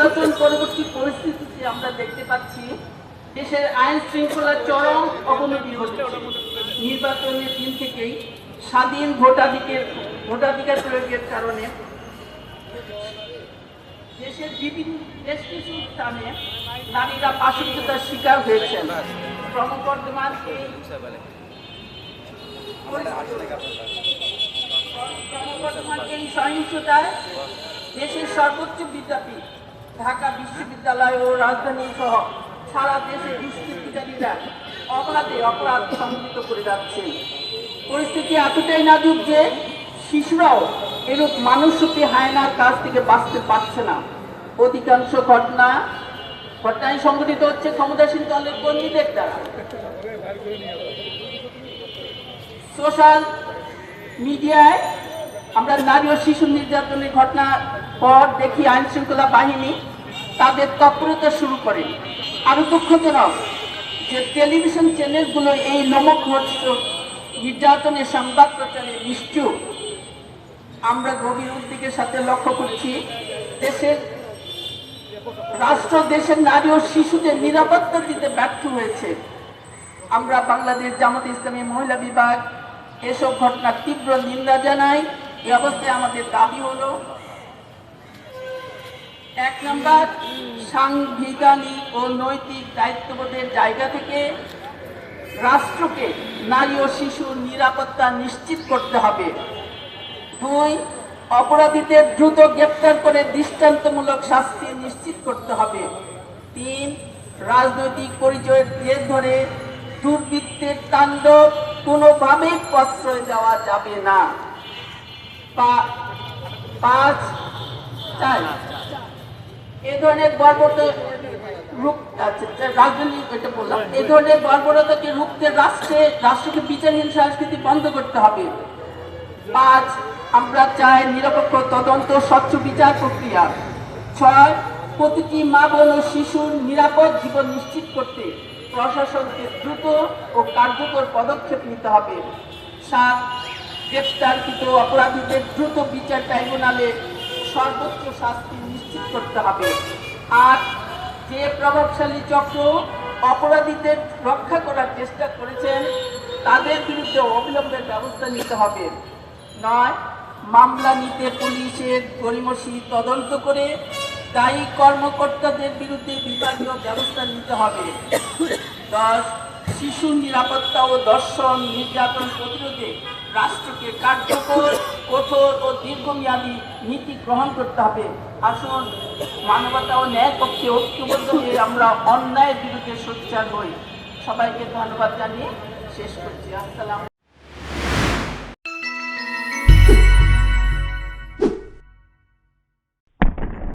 নির্বাচন পরবর্তী পরিস্থিতিতে আমরা দেখতে পাচ্ছি দেশের আইন শৃঙ্খলার চরম অবনতি ঘটছে। নির্বাচনের দিন থেকেই স্বাধীন ভোটাধিকার প্রয়োগের কারণে দেশের বেশ কিছু স্থানে নারীরা পাশবিকতার শিকার হয়েছেন। ক্রমবর্ধমান এই সহিংসতায় দেশের সর্বোচ্চ বিদ্যাপীঠ ঢাকা বিশ্ববিদ্যালয় ও রাজধানী সহ সারা দেশে দুষ্কৃতিকারীরা অবাধে অপরাধ সংঘটিত করে যাচ্ছে। পরিস্থিতি এতটাই নাজুক যে শিশুরাও এরূপ মানুষরূপী হায়নার কাছ থেকে বাঁচতে পারছে না। অধিকাংশ ঘটনায় সংঘটিত হচ্ছে ক্ষমতাসীন দলের কর্মীদের দ্বারা। সোশ্যাল মিডিয়ায় আমরা নারী ও শিশু নির্যাতনের ঘটনার পর দেখি আইন শৃঙ্খলা বাহিনী তাদের তৎপরতা শুরু করে। আরো দুঃখজনক যে টেলিভিশন চ্যানেলগুলো এই লোমহর্ষক নির্যাতনের সংবাদ প্রচারে নিশ্চুপ। আমরা গভীর উদ্বেগের সাথে লক্ষ্য করছি দেশের নারী ও শিশুদের নিরাপত্তা দিতে ব্যর্থ হয়েছে। আমরা বাংলাদেশ জামাত ইসলামী মহিলা বিভাগ এসব ঘটনার তীব্র নিন্দা জানাই। এই অবস্থায় আমাদের দাবি হলো, ১ নম্বর, সাংবিধানিক ও নৈতিক দায়িত্ববোধের জায়গা থেকে রাষ্ট্রকে নারী ও শিশুর নিরাপত্তা নিশ্চিত করতে হবে। ২, অপরাধীদের দ্রুত গ্রেপ্তার করে দৃষ্টান্তমূলক শাস্তি নিশ্চিত করতে হবে। ৩, রাজনৈতিক পরিচয়ের জের ধরে দুর্বৃত্তের তাণ্ডব কোনোভাবেই প্রশ্রয় দেওয়া যাবে না। ৫, এ ধরনের বর্বরতাকে রুখতে রাষ্ট্রকে বিচারহীন সংস্কৃতি বন্ধ করতে হবে। ৫, আমরা চাই নিরপেক্ষ তদন্ত, স্বচ্ছ বিচার প্রক্রিয়া। ৬, প্রতিটি মা বোন ও শিশুর নিরাপদ জীবন নিশ্চিত করতে প্রশাসনকে দ্রুত ও কার্যকর পদক্ষেপ নিতে হবে। ৭, গ্রেফতারকৃত অপরাধীদের দ্রুত বিচার ট্রাইব্যুনালে সর্বোচ্চ শাস্তি নিশ্চিত করতে হবে। ৮, যে প্রভাবশালী চক্র অপরাধীদের রক্ষা করার চেষ্টা করেছেন তাদের বিরুদ্ধে অবিলম্বে ব্যবস্থা নিতে হবে। ৯, মামলা নিতে পুলিশের গড়িমসি তদন্ত করে দায়ী কর্মকর্তাদের বিরুদ্ধে বিভাগীয় ব্যবস্থা নিতে হবে। ১০, শিশু নিরাপত্তা ও ধর্ষণ নির্যাতন প্রতিরোধে রাষ্ট্রকে কার্যকর, কঠোর ও দীর্ঘমেয়াদী নীতি গ্রহণ করতে হবে। আসুন মানবতা ও ন্যায় পক্ষে ঐক্যবদ্ধ হয়ে আমরা অন্যায়ের বিরুদ্ধে সোচ্চার হই। সবাইকে ধন্যবাদ জানিয়ে শেষ করছি। আসসালাম।